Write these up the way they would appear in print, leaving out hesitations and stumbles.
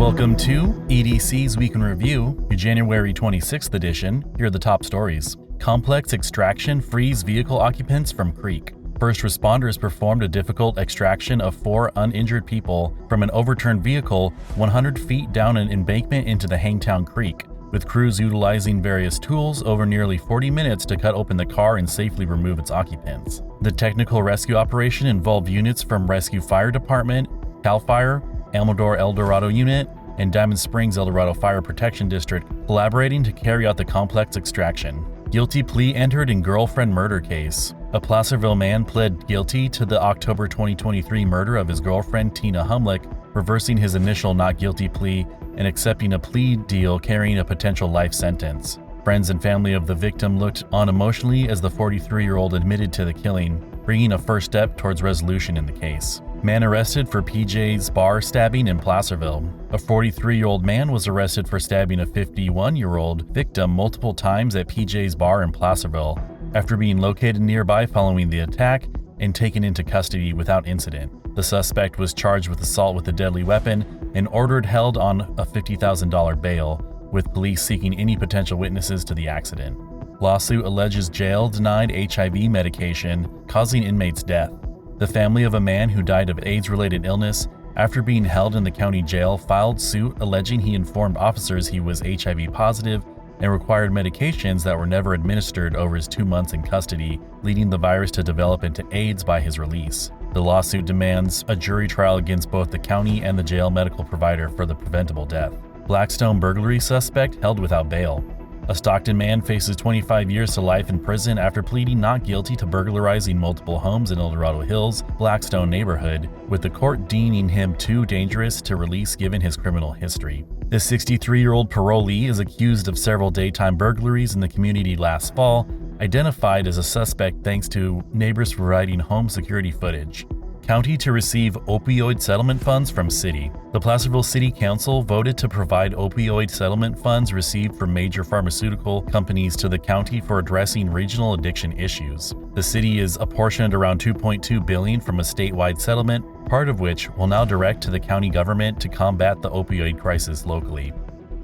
Welcome to EDC's Week in Review, your January 26th edition. Here are the top stories. Complex extraction frees vehicle occupants from creek. First responders performed a difficult extraction of 4 uninjured people from an overturned vehicle 100 feet down an embankment into the Hangtown Creek, with crews utilizing various tools over nearly 40 minutes to cut open the car and safely remove its occupants. The technical rescue operation involved units from Rescue Fire Department, CAL FIRE, Amador El Dorado Unit, and Diamond Springs El Dorado Fire Protection District collaborating to carry out the complex extraction. Guilty plea entered in girlfriend murder case. A Placerville man pled guilty to the October 2023 murder of his girlfriend Tina Humlick, reversing his initial not guilty plea and accepting a plea deal carrying a potential life sentence. Friends and family of the victim looked on emotionally as the 43-year-old admitted to the killing, bringing a first step towards resolution in the case. Man arrested for PJ's bar stabbing in Placerville. A 43-year-old man was arrested for stabbing a 51-year-old victim multiple times at PJ's bar in Placerville after being located nearby following the attack and taken into custody without incident. The suspect was charged with assault with a deadly weapon and ordered held on a $50,000 bail, with police seeking any potential witnesses to the accident. Lawsuit alleges jail denied HIV medication, causing inmate's death. The family of a man who died of AIDS-related illness after being held in the county jail filed suit alleging he informed officers he was HIV positive and required medications that were never administered over his 2 months in custody, leading the virus to develop into AIDS by his release. The lawsuit demands a jury trial against both the county and the jail medical provider for the preventable death. Blackstone burglary suspect held without bail. A Stockton man faces 25 years to life in prison after pleading not guilty to burglarizing multiple homes in El Dorado Hills, Blackstone neighborhood, with the court deeming him too dangerous to release given his criminal history. The 63-year-old parolee is accused of several daytime burglaries in the community last fall, identified as a suspect thanks to neighbors providing home security footage. County to receive opioid settlement funds from city. The Placerville City Council voted to provide opioid settlement funds received from major pharmaceutical companies to the county for addressing regional addiction issues. The city is apportioned around $2.2 billion from a statewide settlement, part of which will now direct to the county government to combat the opioid crisis locally.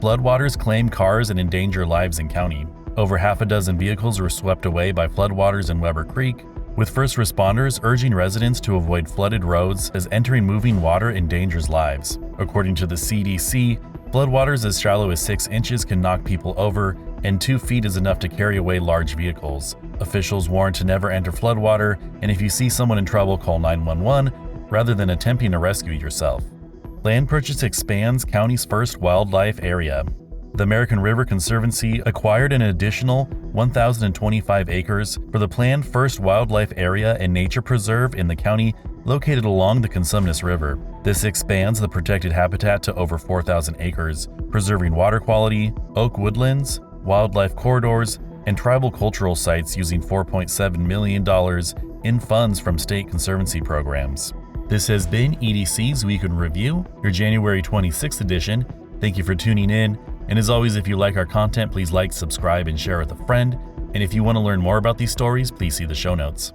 Floodwaters claim cars and endanger lives in county. Over half a dozen vehicles were swept away by floodwaters in Weber Creek, with first responders urging residents to avoid flooded roads as entering moving water endangers lives. According to the CDC, floodwaters as shallow as 6 inches can knock people over, and 2 feet is enough to carry away large vehicles. Officials warn to never enter floodwater, and if you see someone in trouble, call 911 rather than attempting to rescue yourself. Land purchase expands county's first wildlife area. The American River Conservancy acquired an additional 1,025 acres for the planned first wildlife area and nature preserve in the county located along the Cosumnes River. This expands the protected habitat to over 4,000 acres, preserving water quality, oak woodlands, wildlife corridors, and tribal cultural sites using $4.7 million in funds from state conservancy programs. This has been EDC's Week in Review, your January 26th edition. Thank you for tuning in. And as always, if you like our content, please like, subscribe, and share with a friend. And if you want to learn more about these stories, please see the show notes.